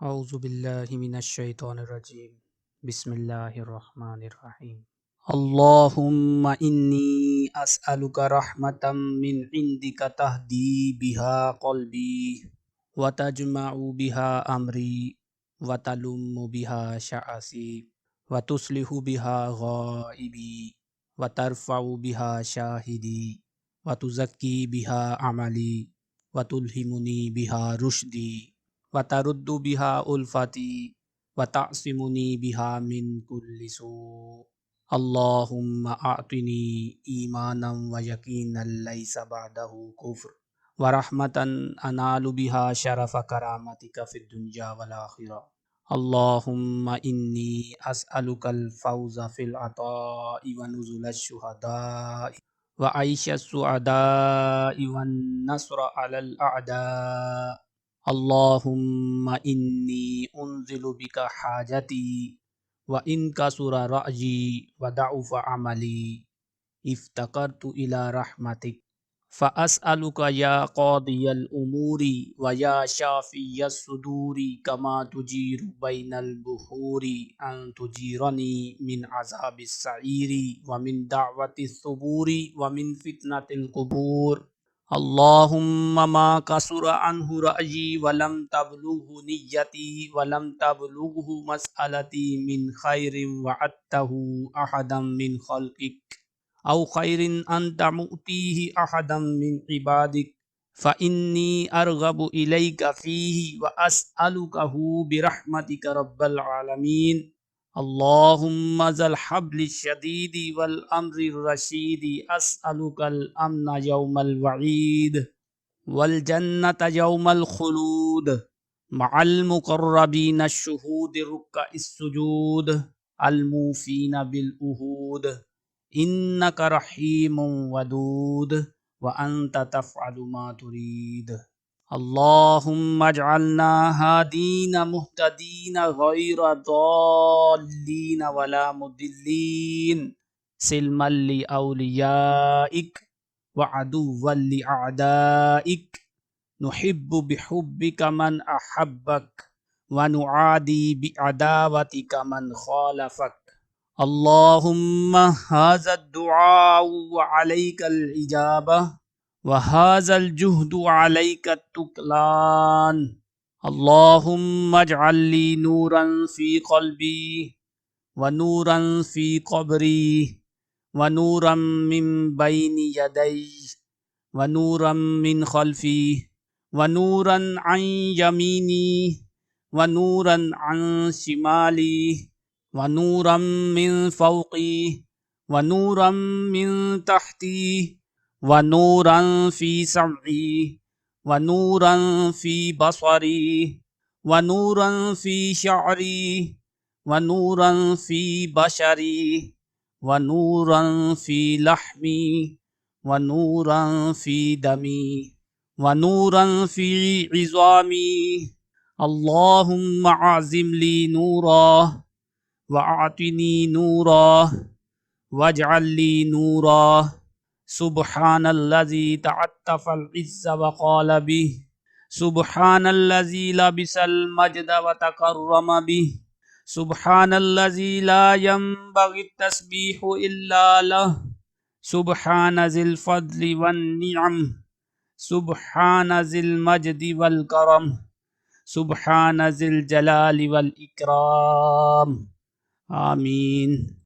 औज़ुबिल्लाहि मिनश्शैतानिर्रजीम। बिस्मिल्लाहिर्रहमानिर्रहीम। अल्लाहुम्मा इन्नी अस्अलुका रहमतम मिन इंदिका तहदी बिहा क़ल्बी व तजमअु बिहा अमरी व तलुम्मु बिहा शअसी व तुस्लिहु बिहा गाइबी व तरफ़अु बिहा शाहिदी व तुज़क्की बिहा अमली व तुल्हिमुनी बिहा रुश्दी व तरुद्दु बिहा उल्फती व तअसिमुनी बिहा मिन कुल्लि सू। अल्लाहुम्मा आतिनी ईमानन व यकीनन लैसा बअदहु कुफ्र व रहमतन अनालु बिहा शरफ़ करामतिका फ़िद दुनिया वल आखिरा। अल्लाहुम्मा इन्नी अस्अलुकल फ़ौज़ फ़िल अताइ व नुज़ुलश शुहदाइ व ऐशस सुअदाइ वन नस्र अलल अअदा। अल्लाहुम्मा इन्नी उन्ज़िलु बिका हाजती व इन कसुरा रअयी व दअफ़ अमली इफ्तक़रतु इला रहमतिक फ़अस्अलुका या क़ादियल उमूरी व या शाफ़ियस सुदूरी कमा तुजीरु बैनल बुहूरी अन तुजीरनी मिन अज़ाबिस सईरी व मिन दअवतिस सुबूरी व मिन फितनतिल कुबूर। अल्लाहुम्मा मा कसुरा अन्हु रअयी वलम तबलुगहु निय्यती वलम तबलुगहु मसअलती मिन खैरिन वअदतहु अहदम मिन खल्क़िक औ खैरिन अंत मुअतीहि अहदम मिन इबादिक फ़इन्नी अर्ग़बु इलैका फ़ीही व अस्अलुकहु बिरहमतिका रब्बल आलमीन। अल्लाहुम्मा ज़ल हब्लिश शदीदी वल अम्रिर रशीदी अस्अलुकल अम्न यौमल वईद वल जन्नत यौमल खुलूद मअल मुक़र्रबीन शुहूद रुक्अइस सुजूद अल मूफ़ीन बिल उहूद इन्नका रहीमुन वदूद व अंत तफ़अलु मा तुरीद। अल्लाहुम्मा अजअलना हादीन मुहतदीन गैर दाल्लीन वला मुदिल्लीन सिल्मल लि औलियाइक व अदुव्वल लि अअदाइक नुहिब्बु बिहुब्बिका मन अहब्बक व नुआदी बिअदावतिका मन खालफक। अल्लाहुम्मा हाज़ा दुआउ व अलैकल इजाबा व हाज़ल जुहदु अलैका तुक़लान। अल्लाहुम्मा अजअल ली नूरन फ़ी क़ल्बी व नूरन फ़ी क़ब्री व नूरन मिन बैनि यदै व नूरन मिन खल्फ़ी व नूरन अन यमीनी व नूरन अन शिमाली व नूरन मिन फ़ौक़ी व नूरन मिन तहती व नूरन फ़ी समई व नूरन फ़ी बसरी व नूरन फ़ी शअरी व नूरन फ़ी बशरी व नूरन फ़ी लहमी व नूरन फ़ी दमी व नूरन फ़ी इज़ामी। अल्लाहुम्मा अज़िम ली नूरा व आतिनी नूरा वजअल ली नूरा। सुब्हानल्लज़ी तअत्तफ़ल इज़्ज़ व क़ाल बिही सुब्हानल्लज़ी लबिसल मज्द व तकर्रम बिही सुब्हानल्लज़ी ला यंबग़ी तस्बीहु इल्ला लहु सुब्हान ज़िल फ़ज़्लि वन निअम सुब्हान ज़िल मज्दि वल करम सुब्हान ज़िल जलालि वल इकराम। आमीन।